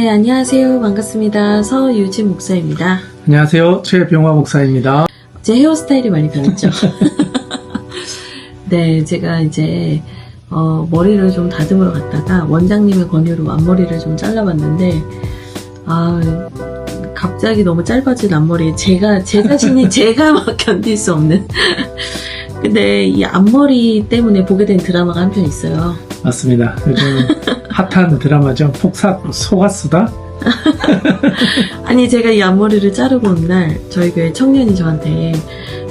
네, 안녕하세요. 반갑습니다. 서유진 목사입니다. 안녕하세요. 최병화 목사입니다. 제 헤어스타일이 많이 변했죠? 네, 제가 이제 머리를 좀 다듬으러 갔다가 원장님의 권유로 앞머리를 좀 잘라봤는데 갑자기 너무 짧아진 앞머리에 제 자신이 제가 막 견딜 수 없는 근데 이 앞머리 때문에 보게 된 드라마가 한 편 있어요. 맞습니다. 요즘 핫한 드라마죠. 폭삭 속았수다. 아니, 제가 이 앞머리를 자르고 온 날 저희 교회 청년이 저한테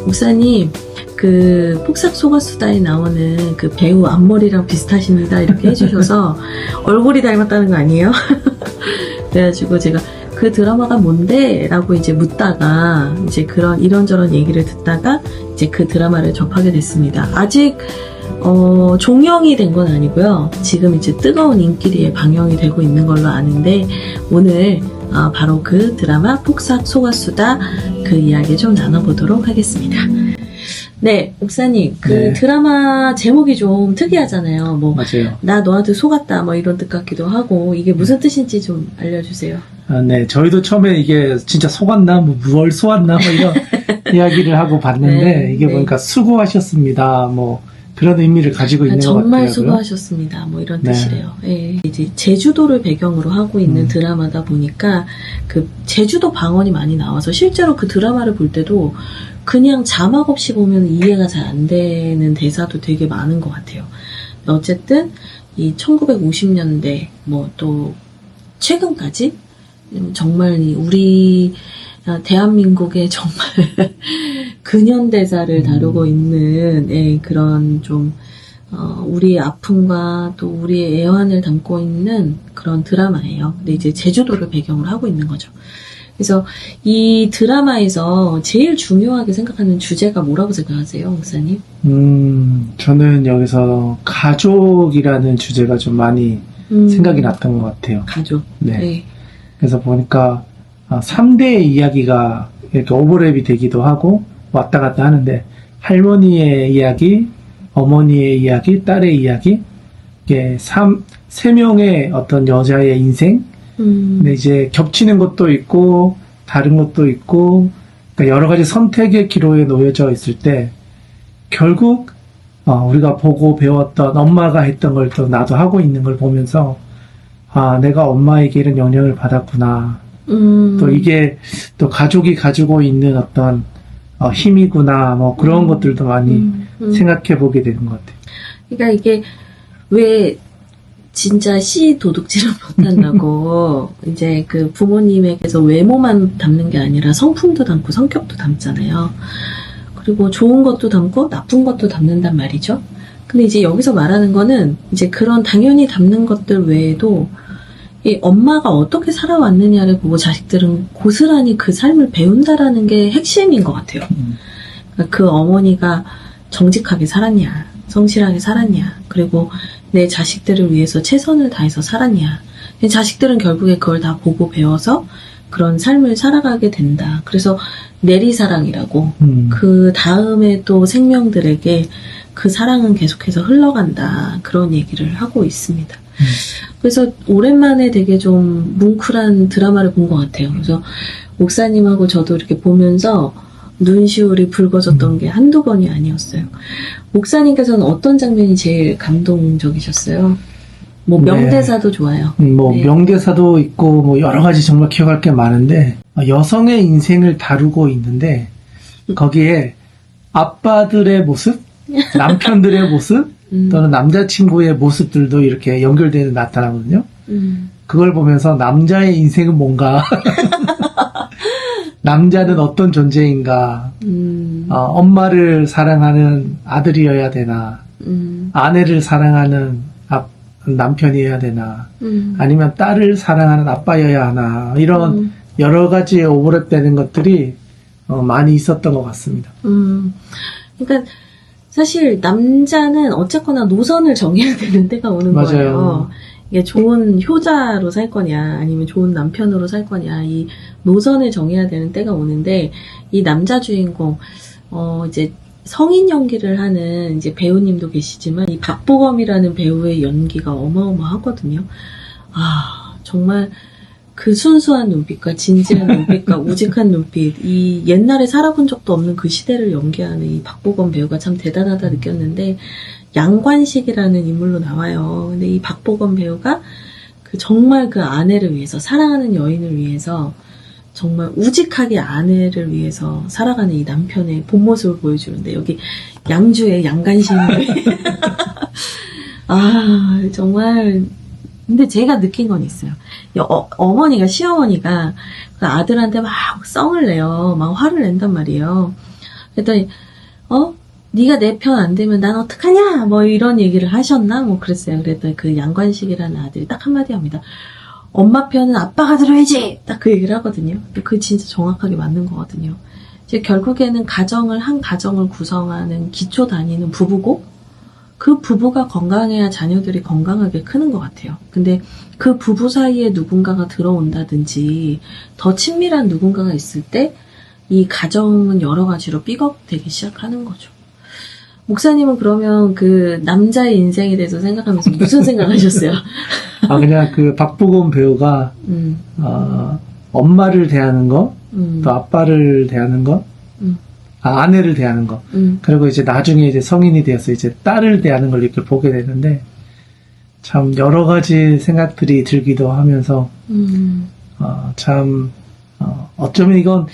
목사님, 그 폭삭 속았수다에 나오는 그 배우 앞머리랑 비슷하십니다 이렇게 해주셔서 얼굴이 닮았다는 거 아니에요? 그래가지고 제가 그 드라마가 뭔데? 라고 이제 묻다가 이제 그런 이런저런 얘기를 듣다가 이제 그 드라마를 접하게 됐습니다. 아직 종영이 된 건 아니고요. 지금 이제 뜨거운 인기리에 방영이 되고 있는 걸로 아는데 오늘 바로 그 드라마 폭삭 속았수다 그 이야기 좀 나눠보도록 하겠습니다. 네, 목사님, 그 네. 드라마 제목이 좀 특이하잖아요. 뭐, 맞아요. 나 너한테 속았다, 뭐 이런 뜻 같기도 하고, 이게 무슨 뜻인지 좀 알려주세요. 네. 저희도 처음에 이게 진짜 속았나, 뭘 속았나, 뭐 이런 이야기를 하고 봤는데, 네, 이게 네. 보니까 수고하셨습니다. 뭐, 그런 의미를 가지고 있는 것 같아요. 정말 수고하셨습니다. 뭐 이런 네. 뜻이래요. 예. 이제 제주도를 배경으로 하고 있는 드라마다 보니까 그 제주도 방언이 많이 나와서 실제로 그 드라마를 볼 때도 그냥 자막 없이 보면 이해가 잘 안 되는 대사도 되게 많은 것 같아요. 어쨌든 이 1950년대 뭐 또 최근까지 정말 우리 대한민국의 정말 근현대사를 다루고 있는 그런 좀 우리의 아픔과 또 우리의 애환을 담고 있는 그런 드라마예요. 근데 이제 제주도를 배경으로 하고 있는 거죠. 그래서 이 드라마에서 제일 중요하게 생각하는 주제가 뭐라고 생각하세요, 목사님? 저는 여기서 가족이라는 주제가 좀 많이 생각이 났던 것 같아요. 가족. 네. 네. 그래서 보니까 3대의 이야기가 이렇게 오버랩이 되기도 하고 왔다 갔다 하는데 할머니의 이야기, 어머니의 이야기, 딸의 이야기 이게 3명의 어떤 여자의 인생 근데 이제 겹치는 것도 있고 다른 것도 있고 그러니까 여러 가지 선택의 기로에 놓여져 있을 때 결국 우리가 보고 배웠던 엄마가 했던 걸 또 나도 하고 있는 걸 보면서 내가 엄마에게 이런 영향을 받았구나. 또 이게 또 가족이 가지고 있는 어떤 힘이구나. 뭐 그런 것들도 많이 생각해 보게 되는 것 같아요. 그러니까 이게 왜 진짜 씨 도둑질을 못한다고 이제 그 부모님에게서 외모만 담는 게 아니라 성품도 담고 성격도 담잖아요. 그리고 좋은 것도 담고 나쁜 것도 담는단 말이죠. 근데 이제 여기서 말하는 거는 이제 그런 당연히 담는 것들 외에도 이 엄마가 어떻게 살아왔느냐를 보고 자식들은 고스란히 그 삶을 배운다라는 게 핵심인 것 같아요. 그러니까 그 어머니가 정직하게 살았냐, 성실하게 살았냐, 그리고 내 자식들을 위해서 최선을 다해서 살았냐. 자식들은 결국에 그걸 다 보고 배워서 그런 삶을 살아가게 된다. 그래서 내리사랑이라고 그 다음에 또 생명들에게 그 사랑은 계속해서 흘러간다. 그런 얘기를 하고 있습니다. 그래서 오랜만에 되게 좀 뭉클한 드라마를 본 것 같아요. 그래서 목사님하고 저도 이렇게 보면서 눈시울이 붉어졌던 게 한두 번이 아니었어요. 목사님께서는 어떤 장면이 제일 감동적이셨어요? 뭐 명대사도 좋아요. 뭐 네. 명대사도 있고 뭐 여러 가지 정말 기억할 게 많은데 여성의 인생을 다루고 있는데 거기에 아빠들의 모습, 남편들의 모습 또는 남자친구의 모습들도 이렇게 연결되어 나타나거든요. 그걸 보면서 남자의 인생은 뭔가 남자는 어떤 존재인가 엄마를 사랑하는 아들이어야 되나 아내를 사랑하는 남편이어야 되나 아니면 딸을 사랑하는 아빠여야 하나 이런 여러 가지 오버랩되는 것들이 많이 있었던 것 같습니다. 그러니까 사실 남자는 어쨌거나 노선을 정해야 되는 때가 오는 맞아요. 거예요. 이게 좋은 효자로 살 거냐 아니면 좋은 남편으로 살 거냐 이 노선을 정해야 되는 때가 오는데 이 남자 주인공 이제 성인 연기를 하는 이제 배우님도 계시지만 이 박보검이라는 배우의 연기가 어마어마하거든요. 정말 그 순수한 눈빛과 진지한 눈빛과 우직한 눈빛, 이 옛날에 살아본 적도 없는 그 시대를 연기하는 이 박보검 배우가 참 대단하다 느꼈는데, 양관식이라는 인물로 나와요. 근데 이 박보검 배우가 정말 그 아내를 위해서, 사랑하는 여인을 위해서 정말 우직하게 아내를 위해서 살아가는 이 남편의 본 모습을 보여주는데, 여기 양주의 양관식 아 정말. 근데 제가 느낀 건 있어요. 어머니가, 시어머니가 그 아들한테 막 성을 내요. 막 화를 낸단 말이에요. 그랬더니 네가 내 편 안 되면 난 어떡하냐? 뭐 이런 얘기를 하셨나? 뭐 그랬어요. 그랬더니 그 양관식이라는 아들이 딱 한마디 합니다. 엄마 편은 아빠가 들어야지! 딱 그 얘기를 하거든요. 근데 그게 진짜 정확하게 맞는 거거든요. 이제 결국에는 한 가정을 구성하는 기초 단위는 부부고, 그 부부가 건강해야 자녀들이 건강하게 크는 것 같아요. 근데 그 부부 사이에 누군가가 들어온다든지 더 친밀한 누군가가 있을 때 이 가정은 여러 가지로 삐걱대기 시작하는 거죠. 목사님은 그러면 그 남자의 인생에 대해서 생각하면서 무슨 생각하셨어요? 그냥 그 박보검 배우가 엄마를 대하는 거, 또 아빠를 대하는 거, 아내를 대하는 거, 그리고 이제 나중에 이제 성인이 되어서 이제 딸을 대하는 걸 이렇게 보게 되는데, 참 여러 가지 생각들이 들기도 하면서, 어쩌면 이건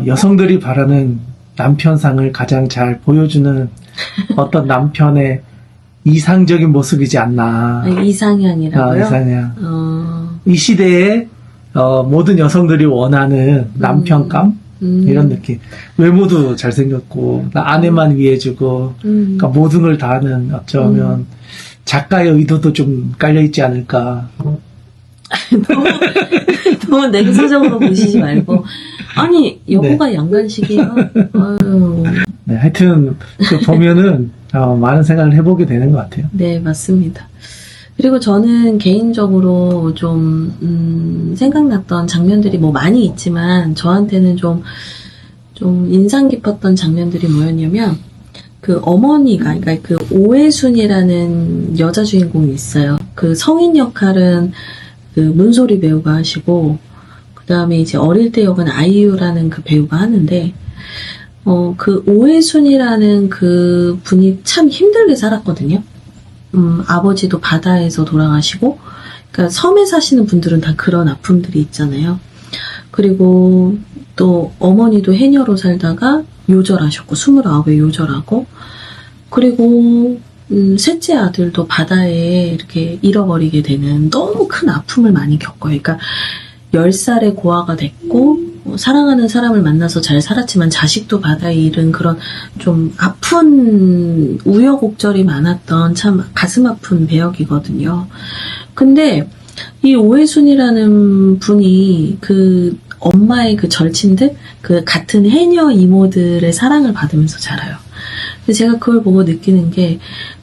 여성들이 바라는 남편상을 가장 잘 보여주는 어떤 남편의 이상적인 모습이지 않나. 이상향이라고요? 이상향. 이 시대에 모든 여성들이 원하는 남편감? 이런 느낌. 외모도 잘생겼고, 아내만 위해주고, 그러니까 모든 걸 다 하는, 어쩌면, 작가의 의도도 좀 깔려있지 않을까. 너무 냉소적으로 보시지 말고. 아니, 여보가 양관식이야? 아유. 네, 하여튼, 보면은, 많은 생각을 해보게 되는 것 같아요. 네, 맞습니다. 그리고 저는 개인적으로 좀, 생각났던 장면들이 뭐 많이 있지만, 저한테는 좀 인상 깊었던 장면들이 뭐였냐면, 그 어머니가, 그러니까 그 오해순이라는 여자 주인공이 있어요. 그 성인 역할은 그 문소리 배우가 하시고, 그 다음에 이제 어릴 때 역은 아이유라는 그 배우가 하는데, 그 오해순이라는 그 분이 참 힘들게 살았거든요. 아버지도 바다에서 돌아가시고, 그러니까 섬에 사시는 분들은 다 그런 아픔들이 있잖아요. 그리고 또 어머니도 해녀로 살다가 요절하셨고, 29에 요절하고, 그리고 셋째 아들도 바다에 이렇게 잃어버리게 되는 너무 큰 아픔을 많이 겪어요. 그러니까 10살에 고아가 됐고, 사랑하는 사람을 만나서 잘 살았지만 자식도 바다에 잃은 그런 좀 아픈 우여곡절이 많았던 참 가슴 아픈 배역이거든요. 근데 이 오해순이라는 분이 그 엄마의 그 절친들, 그 같은 해녀 이모들의 사랑을 받으면서 자라요. 근데 제가 그걸 보고 느끼는 게,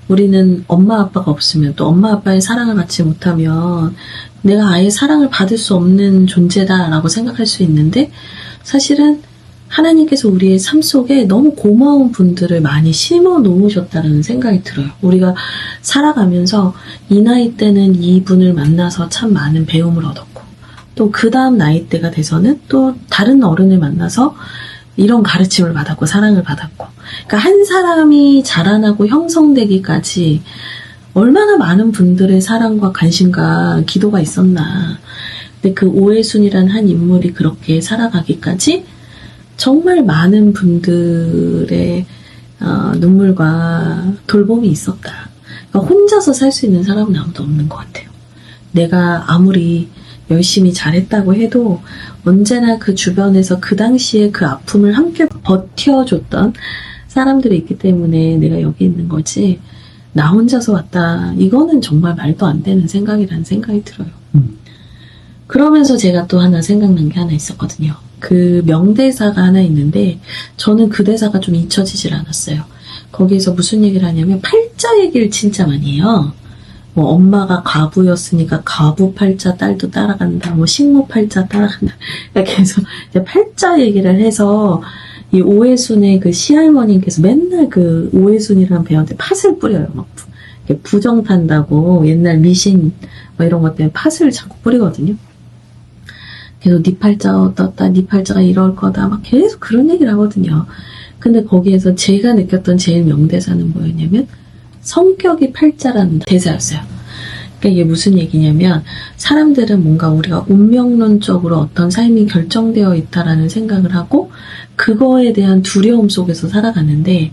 우리는 엄마 아빠가 없으면, 또 엄마 아빠의 사랑을 받지 못하면 내가 아예 사랑을 받을 수 없는 존재다라고 생각할 수 있는데, 사실은 하나님께서 우리의 삶 속에 너무 고마운 분들을 많이 심어 놓으셨다는 생각이 들어요. 우리가 살아가면서 이 나이 때는 이 분을 만나서 참 많은 배움을 얻었고, 또 그 다음 나이대가 돼서는 또 다른 어른을 만나서 이런 가르침을 받았고 사랑을 받았고, 그러니까 한 사람이 자라나고 형성되기까지 얼마나 많은 분들의 사랑과 관심과 기도가 있었나. 근데 그 오해순이란 한 인물이 그렇게 살아가기까지 정말 많은 분들의 눈물과 돌봄이 있었다. 그러니까 혼자서 살 수 있는 사람은 아무도 없는 것 같아요. 내가 아무리 열심히 잘했다고 해도 언제나 그 주변에서 그 당시에 그 아픔을 함께 버텨줬던 사람들이 있기 때문에 내가 여기 있는 거지, 나 혼자서 왔다, 이거는 정말 말도 안 되는 생각이라는 생각이 들어요. 그러면서 제가 또 하나 생각난 게 하나 있었거든요. 그 명대사가 하나 있는데 저는 그 대사가 좀 잊혀지질 않았어요. 거기에서 무슨 얘기를 하냐면 팔자 얘기를 진짜 많이 해요. 뭐 엄마가 과부였으니까 과부 팔자 딸도 따라간다, 뭐 식모 팔자 따라간다, 이렇게 해서 이제 팔자 얘기를 해서 이 오해순의 그 시할머니께서 맨날 그 오해순이라는 배우한테 팥을 뿌려요. 막 부정 탄다고, 옛날 미신 뭐 이런 것 때문에 팥을 자꾸 뿌리거든요. 계속 네 팔자 어떻다, 네 팔자가 이럴 거다, 막 계속 그런 얘기를 하거든요. 근데 거기에서 제가 느꼈던 제일 명대사는 뭐였냐면 성격이 팔자라는 대사였어요. 그러니까 이게 무슨 얘기냐면 사람들은 뭔가 우리가 운명론적으로 어떤 삶이 결정되어 있다라는 생각을 하고 그거에 대한 두려움 속에서 살아가는데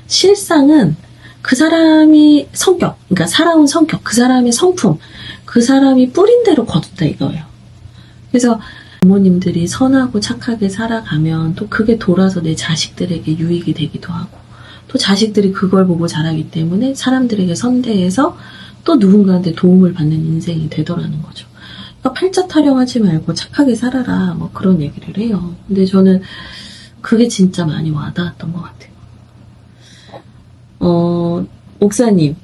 실상은 그 사람이 성격, 그러니까 살아온 성격, 그 사람의 성품, 그 사람이 뿌린 대로 거둔다 이거예요. 그래서 부모님들이 선하고 착하게 살아가면 또 그게 돌아서 내 자식들에게 유익이 되기도 하고 또 자식들이 그걸 보고 자라기 때문에 사람들에게 선대해서 또 누군가한테 도움을 받는 인생이 되더라는 거죠. 그러니까 팔자 타령하지 말고 착하게 살아라 뭐 그런 얘기를 해요. 근데 저는 그게 진짜 많이 와닿았던 것 같아요. 목사님.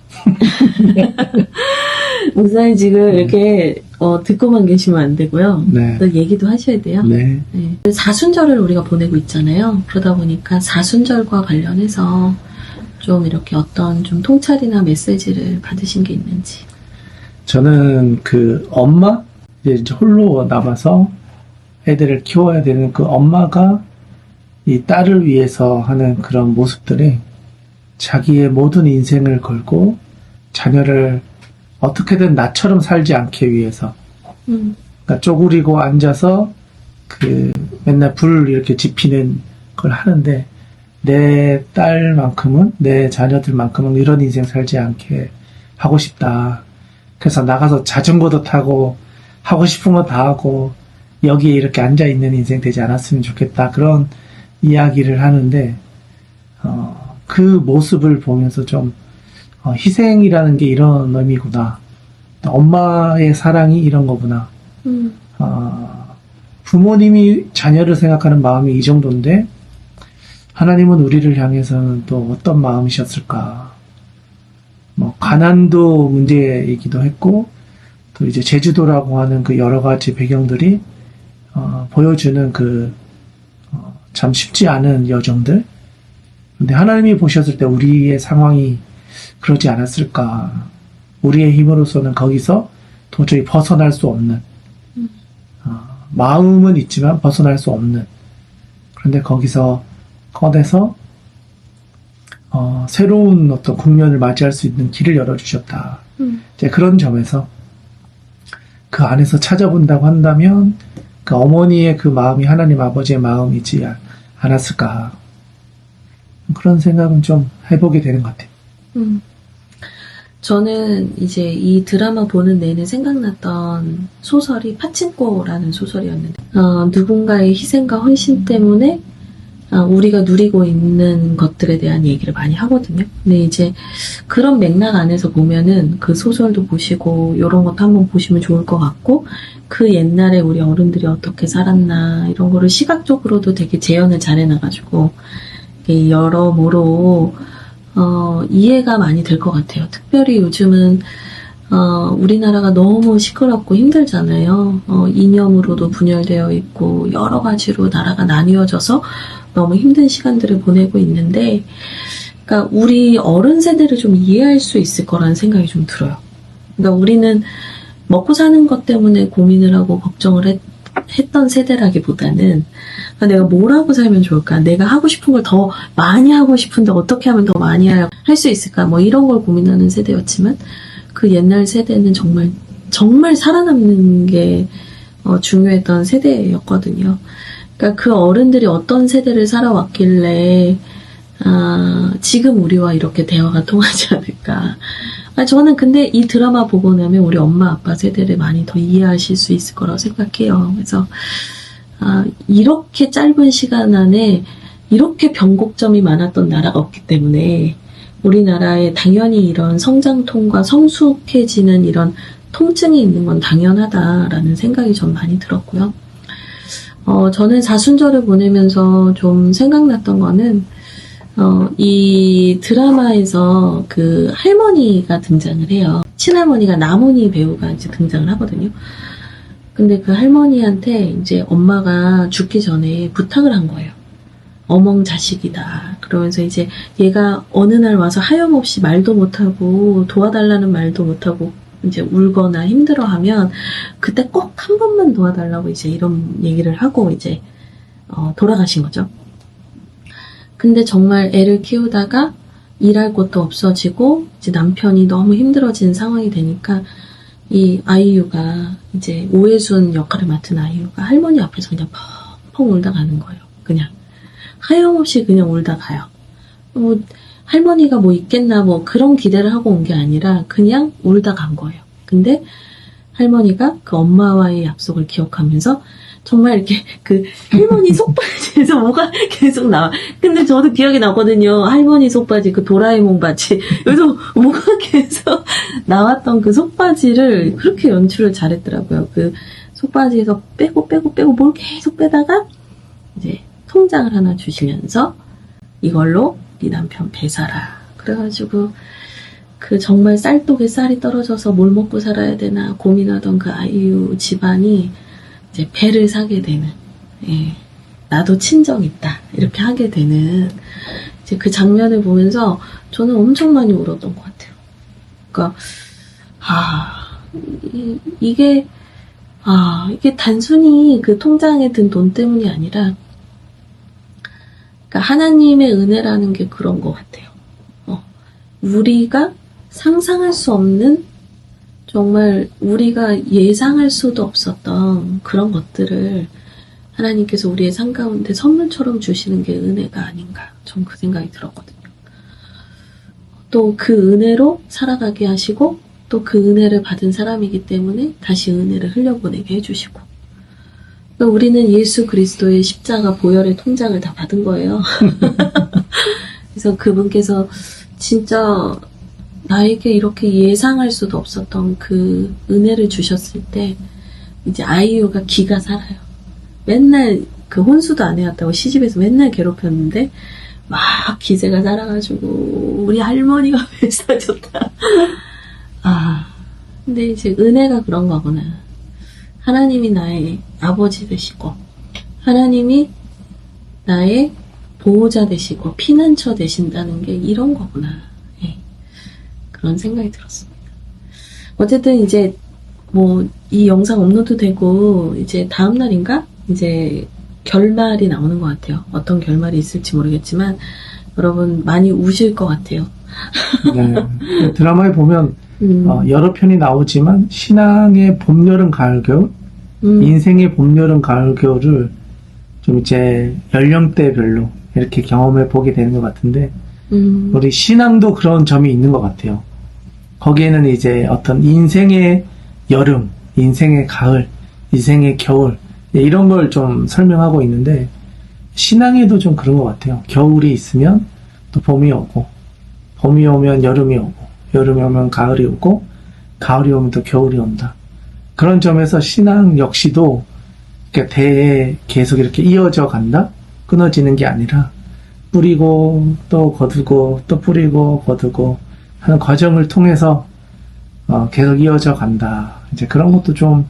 목사님 지금 이렇게 듣고만 계시면 안 되고요. 네. 또 얘기도 하셔야 돼요. 네. 네. 사순절을 우리가 보내고 있잖아요. 그러다 보니까 사순절과 관련해서 좀 이렇게 어떤 좀 통찰이나 메시지를 받으신 게 있는지. 저는 그 엄마, 이제 홀로 남아서 애들을 키워야 되는 그 엄마가 이 딸을 위해서 하는 그런 모습들이 자기의 모든 인생을 걸고 자녀를 어떻게든 나처럼 살지 않게 위해서 그러니까 쪼그리고 앉아서 그 맨날 불 이렇게 지피는 걸 하는데 내 딸만큼은 내 자녀들만큼은 이런 인생 살지 않게 하고 싶다. 그래서 나가서 자전거도 타고 하고 싶은 거 다 하고 여기에 이렇게 앉아 있는 인생 되지 않았으면 좋겠다. 그런 이야기를 하는데 그 모습을 보면서 좀 희생이라는 게 이런 의미구나. 엄마의 사랑이 이런 거구나. 부모님이 자녀를 생각하는 마음이 이 정도인데 하나님은 우리를 향해서는 또 어떤 마음이셨을까. 뭐 가난도 문제이기도 했고 또 이제 제주도라고 하는 그 여러 가지 배경들이 보여주는 그 참 쉽지 않은 여정들. 근데 하나님이 보셨을 때 우리의 상황이 그러지 않았을까. 우리의 힘으로서는 거기서 도저히 벗어날 수 없는 마음은 있지만 벗어날 수 없는. 그런데 거기서 꺼내서 새로운 어떤 국면을 맞이할 수 있는 길을 열어주셨다. 이제 그런 점에서 그 안에서 찾아본다고 한다면 그 어머니의 그 마음이 하나님 아버지의 마음이지 않았을까. 그런 생각은 좀 해보게 되는 것 같아요. 저는 이제 이 드라마 보는 내내 생각났던 소설이 파친코라는 소설이었는데 누군가의 희생과 헌신 때문에 우리가 누리고 있는 것들에 대한 얘기를 많이 하거든요. 근데 이제 그런 맥락 안에서 보면은 그 소설도 보시고 이런 것도 한번 보시면 좋을 것 같고 그 옛날에 우리 어른들이 어떻게 살았나 이런 거를 시각적으로도 되게 재현을 잘 해놔가지고 여러모로 이해가 많이 될 것 같아요. 특별히 요즘은 우리나라가 너무 시끄럽고 힘들잖아요. 이념으로도 분열되어 있고 여러 가지로 나라가 나뉘어져서 너무 힘든 시간들을 보내고 있는데 그러니까 우리 어른 세대를 좀 이해할 수 있을 거라는 생각이 좀 들어요. 그러니까 우리는 먹고 사는 것 때문에 고민을 하고 걱정을 했던 세대라기보다는 그러니까 내가 뭘 하고 살면 좋을까? 내가 하고 싶은 걸 더 많이 하고 싶은데 어떻게 하면 더 많이 할 수 있을까? 뭐 이런 걸 고민하는 세대였지만 그 옛날 세대는 정말 살아남는 게 중요했던 세대였거든요. 그러니까 그 어른들이 어떤 세대를 살아왔길래 지금 우리와 이렇게 대화가 통하지 않을까. 저는 근데 이 드라마 보고 나면 우리 엄마 아빠 세대를 많이 더 이해하실 수 있을 거라고 생각해요. 그래서 이렇게 짧은 시간 안에 이렇게 변곡점이 많았던 나라가 없기 때문에 우리나라에 당연히 이런 성장통과 성숙해지는 이런 통증이 있는 건 당연하다라는 생각이 좀 많이 들었고요. 저는 사순절을 보내면서 좀 생각났던 거는 이 드라마에서 그 할머니가 등장을 해요. 친할머니가 나문희 배우가 이제 등장을 하거든요. 근데 그 할머니한테 이제 엄마가 죽기 전에 부탁을 한 거예요. 어멍 자식이다. 그러면서 이제 얘가 어느 날 와서 하염없이 말도 못하고 도와달라는 말도 못하고 이제 울거나 힘들어하면 그때 꼭 한 번만 도와달라고 이제 이런 얘기를 하고 이제 돌아가신 거죠. 근데 정말 애를 키우다가 일할 곳도 없어지고 이제 남편이 너무 힘들어진 상황이 되니까 이 아이유가 이제 오해순 역할을 맡은 아이유가 할머니 앞에서 그냥 펑펑 울다 가는 거예요. 그냥 하염없이 그냥 울다 가요. 뭐 할머니가 뭐 있겠나 뭐 그런 기대를 하고 온 게 아니라 그냥 울다 간 거예요. 근데 할머니가 그 엄마와의 약속을 기억하면서 정말 이렇게 그 할머니 속바지에서 뭐가 계속 나와. 근데 저도 기억이 나거든요. 할머니 속바지, 그 도라에몽 바지. 여기서 뭐가 계속 나왔던 그 속바지를 그렇게 연출을 잘했더라고요. 그 속바지에서 빼고 뭘 계속 빼다가 이제 통장을 하나 주시면서 이걸로 네 남편 배사라. 그래가지고 그 정말 쌀독에 쌀이 떨어져서 뭘 먹고 살아야 되나 고민하던 그 아이유 집안이 이제 배를 사게 되는, 예, 나도 친정 있다 이렇게 하게 되는 이제 그 장면을 보면서 저는 엄청 많이 울었던 것 같아요. 그러니까 이게 단순히 그 통장에 든 돈 때문이 아니라, 그러니까 하나님의 은혜라는 게 그런 것 같아요. 우리가 상상할 수 없는, 정말 우리가 예상할 수도 없었던 그런 것들을 하나님께서 우리의 삶 가운데 선물처럼 주시는 게 은혜가 아닌가, 전 그 생각이 들었거든요. 또 그 은혜로 살아가게 하시고 또 그 은혜를 받은 사람이기 때문에 다시 은혜를 흘려보내게 해주시고, 그러니까 우리는 예수 그리스도의 십자가 보혈의 통장을 다 받은 거예요. 그래서 그분께서 진짜 나에게 이렇게 예상할 수도 없었던 그 은혜를 주셨을 때 이제 아이유가 기가 살아요. 맨날 그 혼수도 안 해왔다고 시집에서 맨날 괴롭혔는데 막 기세가 살아가지고 우리 할머니가 배사줬다. 근데 이제 은혜가 그런 거구나. 하나님이 나의 아버지 되시고 하나님이 나의 보호자 되시고 피난처 되신다는 게 이런 거구나. 그런 생각이 들었습니다. 어쨌든 이제 뭐 이 영상 업로드 되고 이제 다음 날인가 이제 결말이 나오는 것 같아요. 어떤 결말이 있을지 모르겠지만 여러분 많이 우실 것 같아요. 네. 드라마에 보면 여러 편이 나오지만 신앙의 봄, 여름, 가을, 겨울, 인생의 봄, 여름, 가을, 겨울을 좀 이제 연령대별로 이렇게 경험해 보게 되는 것 같은데 우리 신앙도 그런 점이 있는 것 같아요. 거기에는 이제 어떤 인생의 여름, 인생의 가을, 인생의 겨울 이런 걸 좀 설명하고 있는데 신앙에도 좀 그런 것 같아요. 겨울이 있으면 또 봄이 오고 봄이 오면 여름이 오고 여름이 오면 가을이 오고 가을이 오면 또 겨울이 온다. 그런 점에서 신앙 역시도 대에 계속 이렇게 이어져 간다? 끊어지는 게 아니라 뿌리고 또 거두고 또 뿌리고 거두고 하는 과정을 통해서 계속 이어져 간다. 이제 그런 것도 좀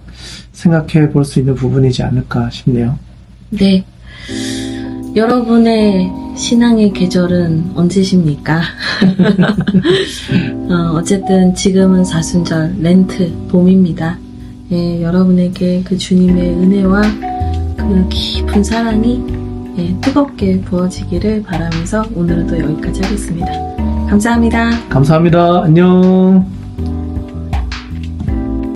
생각해 볼 수 있는 부분이지 않을까 싶네요. 네. 여러분의 신앙의 계절은 언제십니까? 어쨌든 지금은 사순절 렌트 봄입니다. 예, 여러분에게 그 주님의 은혜와 그 깊은 사랑이 뜨겁게 부어지기를 바라면서 오늘은 또 여기까지 하겠습니다. 감사합니다. 감사합니다. 안녕.